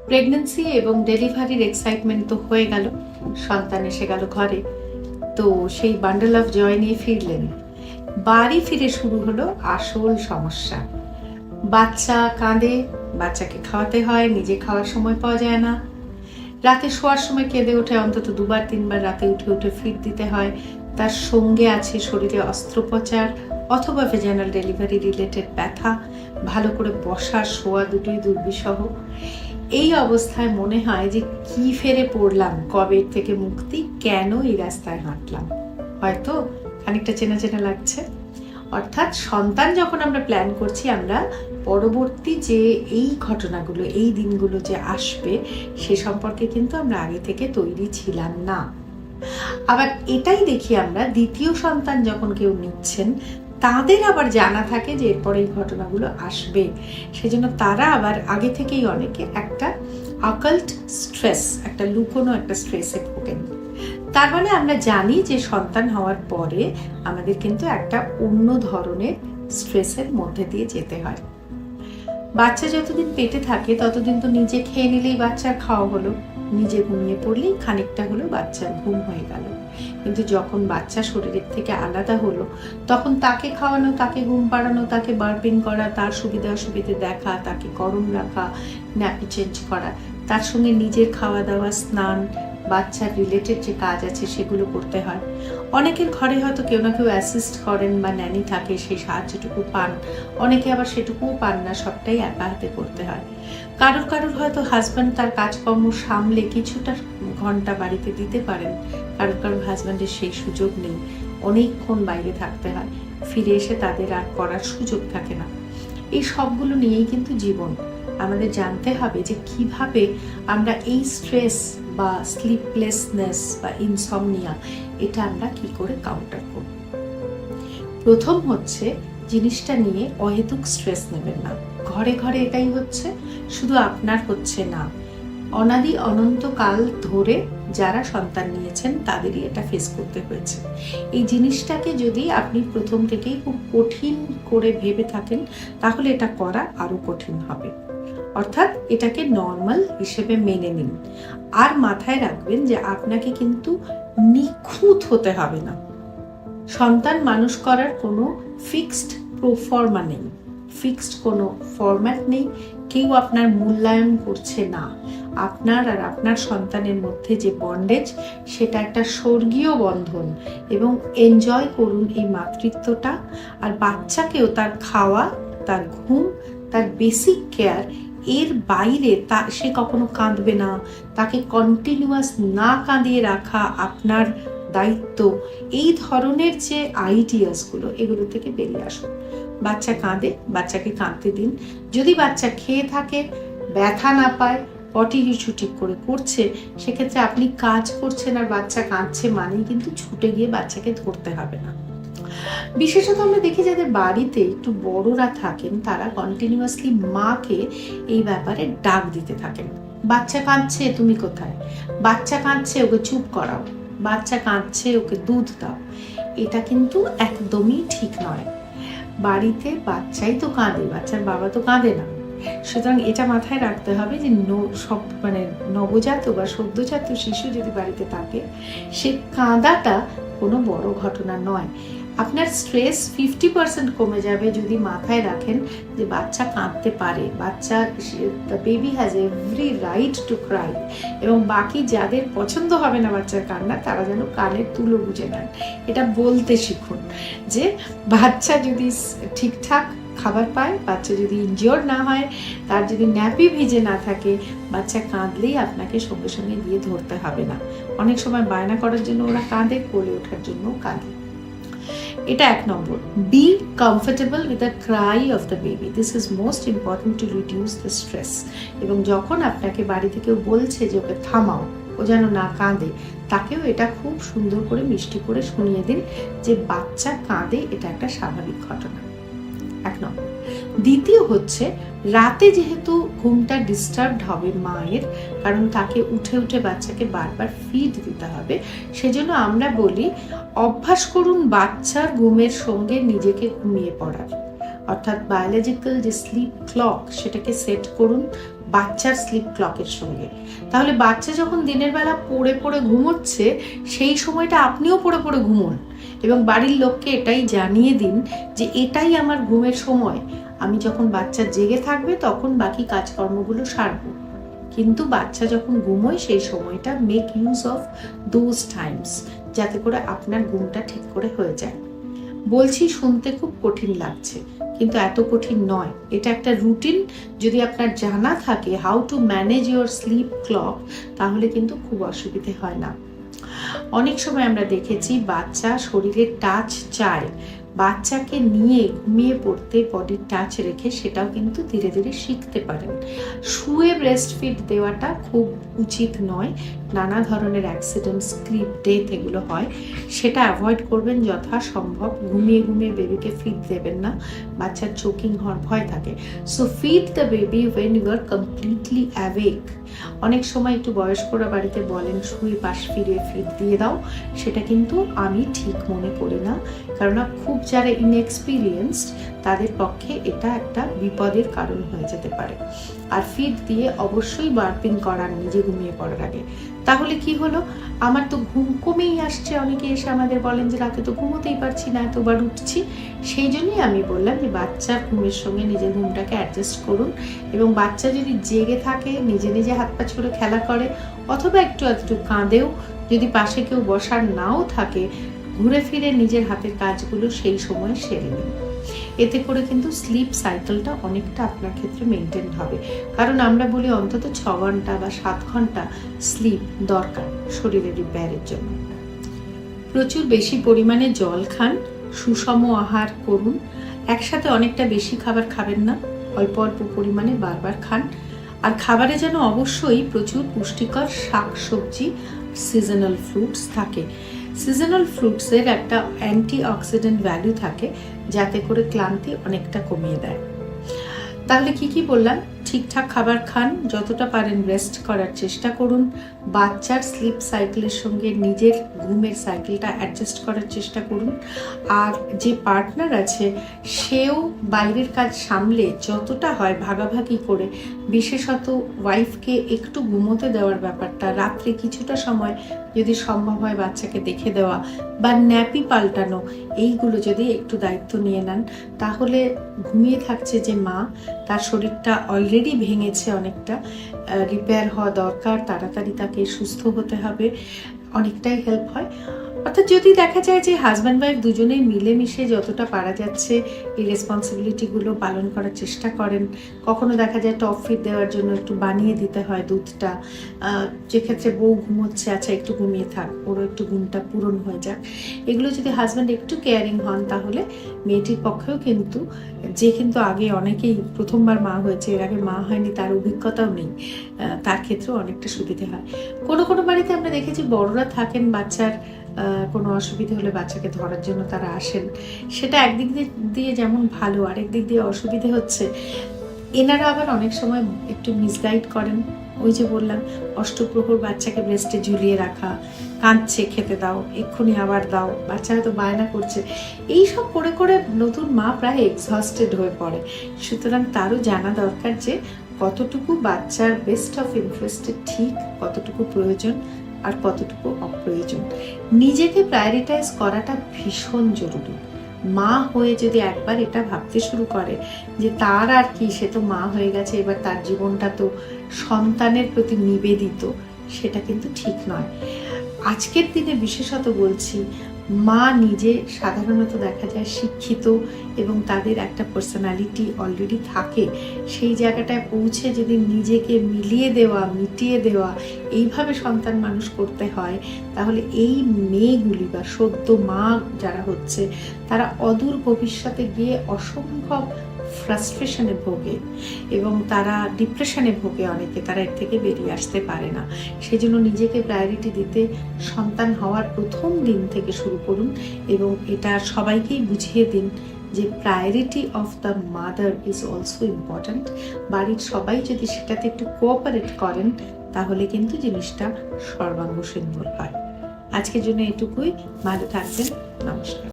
Pregnancy এবং ডেলিভারির excitement তো হয়ে গেল, সন্তান এসে গেল ঘরে। তো সেই বান্ডেল অফ জয় নিয়ে ফিরলেন। বাড়ি ফিরে শুরু হলো আসল সমস্যা। বাচ্চা কাঁদে, বাচ্চাকে খাওয়াতে হয়, নিজে খাওয়ার সময় পাওয়া যায় না। রাতে শোয়ার সময় কেঁদে ওঠে অন্তত 2-3 বার, রাতে উঠে উঠে ফিড দিতে হয়। তার সঙ্গে আছে শরীরে অস্ত্রোপচার অথবা ভেজানাল ডেলিভারি রিলেটেড ব্যথা, ভালো করে বসা শোয়া দুটোই দুর্বিষহ। এই অবস্থায় মনে হয় যে কি ফেরে পড়লাম, কবে থেকে মুক্তি, কেন এই রাস্তায় হাঁটলাম। হয়তো খানিকটা চেনা চেনা লাগছে। অর্থাৎ সন্তান যখন আমরা প্ল্যান করছি, আমরা পরবর্তী যে এই ঘটনাগুলো, এই দিনগুলো যে আসবে সে সম্পর্কে কিন্তু আমরা আগে থেকে তৈরি ছিলাম না। আবার এটাই দেখি আমরা দ্বিতীয় সন্তান যখন কেউ নিচ্ছেন, তাদের আবার জানা থাকে যে এরপর এই ঘটনাগুলো আসবে। সেজন্য তারা আবার আগে থেকেই অনেকে একটা অকাল্ট স্ট্রেস, একটা লুকোনো একটা স্ট্রেসে ভোগেন। তার মানে আমরা জানি যে সন্তান হওয়ার পরে আমাদের কিন্তু একটা অন্য ধরনের স্ট্রেসের মধ্যে দিয়ে যেতে হয়। বাচ্চা যতদিন পেটে থাকে ততদিন তো নিজে খেয়ে নিলেই বাচ্চার খাওয়া হলো, নিজে ঘুমিয়ে পড়লেই খানিকটা হলো বাচ্চার ঘুম হয়ে গেল। কিন্তু যখন বাচ্চা শরীরের থেকে আলাদা হলো, তখন তাকে খাওয়ানো, তাকে ঘুম পাড়ানো, তাকে বার্পিং করা, তার সুবিধা অসুবিধে দেখা, তাকে গরম রাখা, ন্যাপি চেঞ্জ করা, তার সঙ্গে নিজের খাওয়া দাওয়া, স্নান, বাচ্চার রিলেটেড যে কাজ আছে সেগুলো করতে হয়। অনেকের ঘরে হয়তো কেউ না কেউ অ্যাসিস্ট করেন বা ন্যানি থাকে, সেই সাহায্যটুকু পান। অনেকে আবার সেটুকুও পান না, সবটাই একা হাতে করতে হয়। কারোর কারোর হয়তো হাজব্যান্ড তার কাজকর্ম সামলে কিছুটা ঘন্টা বাড়িতে দিতে পারেন, কারোর কারোর হাজব্যান্ডের সেই সুযোগ নেই, অনেকক্ষণ বাইরে থাকতে হয়, ফিরে এসে তাদের আর করার সুযোগ থাকে না। এই সবগুলো নিয়েই কিন্তু জীবন। আমাদের জানতে হবে যে কিভাবে আমরা এই স্ট্রেস বা স্লিপলেসনেস বা ইনসমনিয়া, এটা আমরা কি করে কাউন্টার করব। প্রথম হচ্ছে, জিনিসটা নিয়ে অহেতুক স্ট্রেস নেবেন না। ঘরে ঘরে এটাই হচ্ছে, শুধু আপনার হচ্ছে না, অনাদি অনন্তকাল ধরে যারা সন্তান নিয়েছেন তাদেরই এটা ফেস করতে হয়েছে। এই জিনিসটাকে যদি আপনি প্রথম থেকেই খুব কঠিন করে ভেবে থাকেন, তাহলে এটা করা আরো কঠিন হবে। অর্থাৎ এটাকে নর্মাল হিসেবে মেনে নিন। আর মাথায় রাখবেন যে আপনাকে কিন্তু নিখুঁত হতে হবে না। সন্তান মানুষ করার কোনো ফিক্সড প্রোফর্মা নেই, ফিক্সড কোনো ফরম্যাট নেই, কেউ আপনার মূল্যায়ন করছে না। আপনার আর আপনার সন্তানের মধ্যে যে বন্ডেজ, সেটা একটা স্বর্গীয় বন্ধন, এবং এনজয় করুন এই মাতৃত্বটা। আর বাচ্চাকেও তার খাওয়া, তার ঘুম, তার বেসিক কেয়ার, এর বাইরে সে কখনো কাঁদবে না, তাকে কন্টিনিউয়াস না কাঁদিয়ে রাখা আপনার দায়িত্ব। এই ধরনের যে আইডিয়াসগুলো, এগুলো থেকে বেরিয়ে আসুন। বাচ্চা কাঁদে, বাচ্চাকে কাঁদতে দিন। যদি বাচ্চা খেয়ে থাকে, ব্যথা না পায়, পটি হিসু ঠিক করে করছে, সেক্ষেত্রে আপনি কাজ করছেন আর বাচ্চা কাঁদছে মানেই কিন্তু ছুটে গিয়ে বাচ্চাকে ধরতে হবে না। বিশেষত আমরা দেখি যাদের বাড়িতে একটু বড়রা থাকেন, তারা কন্টিনিউয়াসলি মাকে এই ব্যাপারে ডাক দিতে থাকেন। বাচ্চা কাঁদছে, তুমি কোথায়? বাচ্চা কাঁদছে, ওকে চুপ করাও। বাচ্চা কাঁদছে, ওকে দুধ দাও। এটা কিন্তু একদমই ঠিক নয়। বাড়িতে বাচ্চাই তো কাঁদে, বাচ্চার বাবা তো কাঁদে না। সুতরাং এটা মাথায় রাখতে হবে যে সব নবজাত বা সদ্যজাত শিশু যদি বাড়িতে থাকে, সে কাঁদাটা কোনো বড় ঘটনা নয়। আপনার স্ট্রেস 50% কমে যাবে যদি মাথায় রাখেন যে বাচ্চা কাঁদতে পারে, বাচ্চা, the baby has every right to cry. এবং বাকি যাদের পছন্দ হবে না বাচ্চার কান্না, তারা যেন কানের তুলো বুঝে নেন। এটা বলতে শিখুন যে বাচ্চা যদি ঠিকঠাক খাবার পায়, বাচ্চা যদি ইনজিওর না হয়, তার যদি ন্যাপি ভিজে না থাকে, বাচ্চা কাঁদলেই আপনাকে সঙ্গে সঙ্গে গিয়ে ধরতে হবে না। অনেক সময় বায়না করার জন্য ওরা কাঁদে, কোলে ওঠার জন্য কাঁদে। এটা 1 নম্বর। Be comfortable with the cry of the baby. This is most important to reduce the stress. এবং যখন আপনাকে বাড়ি থেকে বলছে যে ওকে থামাও, ও যেন না কাঁদে, তাকেও এটা খুব সুন্দর করে মিষ্টি করে শুনিয়ে দিন যে বাচ্চা কাঁদে, এটা একটা স্বাভাবিক ঘটনা। 1 নম্বর। দ্বিতীয় হচ্ছে, রাতে যেহেতু ঘুমটা ডিস্টার্বড হবে মায়ের, কারণ তাকে উঠে উঠে বাচ্চাকে বারবার ফিড দিতে হবে, সেজন্য আমরা বলি অভ্যাস করুন বাচ্চার ঘুমের সঙ্গে নিজেকে ঘুমিয়ে পড়ার। অর্থাৎ বায়োলজিক্যাল যে স্লিপ ক্লক, সেটাকে সেট করুন। বাচ্চার স্লিপ ক্লকের সঙ্গে। তাহলে বাচ্চা যখন দিনের বেলা পড়ে পড়ে ঘুমোচ্ছে, সেই সময়টা আপনিও পড়ে পড়ে ঘুমোন এবং বাড়ির লোককে এটাই জানিয়ে দিন যে এটাই আমার ঘুমের সময়, আমি যখন বাচ্চা জেগে থাকবে তখন বাকি কাজকর্মগুলো সারবো। কিন্তু বাচ্চা যখন ঘুমোয় সেই সময়টা make use of those Times, যাতে করে আপনার ঘুমটা ঠিক করে হয়ে যায়। বলছি শুনতে খুব কঠিন লাগছে, কিন্তু এত কঠিন নয়। এটা একটা রুটিন, যদি আপনার জানা থাকে how to manage your slip clock, তাহলে কিন্তু খুব অসুবিধে হয় না। অনেক সময় আমরা দেখেছি বাচ্চা শরীরের টাচ চায়, বাচ্চাকে নিয়ে ঘুমিয়ে পড়তে বডির টাচ রেখে সেটাও কিন্তু ধীরে ধীরে শিখতে পারেন। শুয়ে ব্রেস্ট ফিড দেওয়াটা খুব উচিত নয়, নানা ধরনের অ্যাক্সিডেন্ট, স্ক্রিপ ডেথ এগুলো হয়, সেটা অ্যাভয়েড করবেন যথাসম্ভব। ঘুমিয়ে ঘুমিয়ে বেবিকে ফিড দেবেন না, বাচ্চার চোকিং হওয়ার ভয় থাকে। So feed the baby when you are completely awake. অনেক সময় একটু বয়স্করা বাড়িতে বলেন শুয়ে পাশ ফিরিয়ে ফিড দিয়ে দাও, সেটা কিন্তু আমি ঠিক মনে করি না, কেননা খুব যারা ইনএক্সপিরিয়েন্সড তাদের পক্ষে এটা একটা বিপদের কারণ হয়ে যেতে পারে। আর ফিড দিয়ে অবশ্যই বার্পিং করার নিজে ঘুমিয়ে পড়ার আগে। তাহলে কি হলো, আমার তো ঘুম কমেই আসছে, অনেকে এসে আমাদের বলেন যে রাতে তো ঘুমোতেই পারছি না, এতবার উঠছি। সেই জন্যই আমি বললাম যে বাচ্চার ঘুমের সঙ্গে নিজের ঘুমটাকে অ্যাডজাস্ট করুন, এবং বাচ্চা যদি জেগে থাকে, নিজে নিজে হাত পা ছুড়ে খেলা করে অথবা একটু কাঁদেও, যদি পাশে কেউ বসার নাও থাকে, ঘুরে ফিরে নিজের হাতের কাজগুলো সেই সময় সেরে নিন। এতে করে কিন্তু স্লিপ সাইকেলটা অনেকটা আপনার ক্ষেত্রে মেনটেন হবে। কারণ আমরা বলি অন্তত 6 ঘন্টা বা 7 ঘন্টা স্লিপ দরকার শরীরের রিপেয়ারের জন্য। প্রচুর বেশি পরিমাণে জল খান, সুষম আহার করুন, একসাথে অনেকটা বেশি খাবার খাবেন না, অল্প অল্প পরিমাণে বারবার খান। আর খাবারে যেন অবশ্যই প্রচুর পুষ্টিকর শাকসবজি, সিজনাল ফ্রুটস থাকে। সিজনাল ফ্রুটসের একটা অ্যান্টিঅক্সিডেন্ট ভ্যালু থাকে, যাতে করে ক্লান্তি অনেকটা কমিয়ে দেয়। তাহলে কি বললাম, ঠিকঠাক খাবার খান, যতটা পারেন রেস্ট করার চেষ্টা করুন, বাচ্চার স্লিপ সাইকেলের সঙ্গে নিজের ঘুমের সাইকেলটা অ্যাডজাস্ট করার চেষ্টা করুন। আর যে পার্টনার আছে সেও বাইরের কাজ সামলে যতটা হয় ভাগাভাগি করে, বিশেষত ওয়াইফকে একটু ঘুমোতে দেওয়ার ব্যাপারটা, রাত্রে কিছুটা সময় যদি সম্ভব হয় বাচ্চাকে দেখে দেওয়া বা ন্যাপি পাল্টানো, এইগুলো যদি একটু দায়িত্ব নিয়ে নেন, তাহলে ঘুমিয়ে থাকছে যে মা, তার শরীরটা অলরেডি ভেঙেছে, অনেকটা রিপেয়ার হওয়া দরকার, তাড়াতাড়ি তাকে সুস্থ হতে হবে, অনেকটাই হেল্প হয়। অর্থাৎ যদি দেখা যায় যে হাজব্যান্ড ওয়াইফ দুজনেই মিলেমিশে যতটা পারা যাচ্ছে এই রেসপন্সিবিলিটিগুলো পালন করার চেষ্টা করেন, কখনো দেখা যায় টপ ফিড দেওয়ার জন্য একটু বানিয়ে দিতে হয় দুধটা, যে ক্ষেত্রে বউ ঘুমোচ্ছে, আচ্ছা একটু ঘুমিয়ে থাক, ওরও একটু ঘুমটা পূরণ হয়ে যাক, এগুলো যদি হাজব্যান্ড একটু কেয়ারিং হন, তাহলে মেয়েটির পক্ষেও কিন্তু, যে কিন্তু আগে অনেকেই প্রথমবার মা হয়েছে, এর আগে মা হয়নি, তার অভিজ্ঞতাও নেই, তার ক্ষেত্রেও অনেকটা সুবিধে হয়। কোনো বাড়িতে আমরা দেখেছি বড়রা থাকেন, বাচ্চার কোনো অসুবিধে হলে বাচ্চাকে ধরার জন্য তারা আসেন, সেটা একদিক দিয়ে যেমন ভালো, আরেক দিক দিয়ে অসুবিধে হচ্ছে এনারা আবার অনেক সময় একটু মিসগাইড করেন। ওই যে বললাম, অষ্টপ্রহর বাচ্চাকে ব্রেস্টে ঝুলিয়ে রাখা, কাঁদছে খেতে দাও, এক্ষুনি আবার দাও, বাচ্চা হয়তো বায়না করছে, এইসব করে করে নতুন মা প্রায় এক্সহস্টেড হয়ে পড়ে। সুতরাং তারও জানা দরকার যে কতটুকু বাচ্চার বেস্ট অফ ইন্টারেস্টে ঠিক, কতটুকু প্রয়োজন আর কতটুকু অপ্রয়োজন। নিজেকে প্রায়োরিটাইজ করাটা ভীষণ জরুরি। মা হয়ে যদি একবার এটা ভাবতে শুরু করে যে তার আর কি, সে তো মা হয়ে গেছে, এবার তার জীবনটা তো সন্তানের প্রতি নিবেদিত, সেটা কিন্তু ঠিক নয়। আজকের দিনে বিশেষত বলছি, মা নিজে সাধারণত দেখা যায় শিক্ষিত এবং তাদের একটা পার্সোনালিটি অলরেডি থাকে, সেই জায়গাটায় পৌঁছে যদি নিজেকে মিটিয়ে দেওয়া এইভাবে সন্তান মানুষ করতে হয়, তাহলে এই মেয়েগুলি বা সদ্য মা যারা হচ্ছে, তারা অদূর ভবিষ্যতে গিয়ে অসম্ভব ফ্রাস্ট্রেশনে ভোগে এবং তারা ডিপ্রেশনে ভোগে, অনেকে তারা এর থেকে বেরিয়ে আসতে পারে না। সেই জন্য নিজেকে প্রায়োরিটি দিতে সন্তান হওয়ার প্রথম দিন থেকে শুরু করুন এবং এটা সবাইকেই বুঝিয়ে দিন যে priority of the mother is also important. বাড়ির সবাই যদি সেটাতে একটু কোঅপারেট করেন, তাহলে কিন্তু জিনিসটা সর্বাঙ্গ সুন্দর হয়। আজকের জন্য এটুকুই, ভালো থাকবেন, নমস্কার।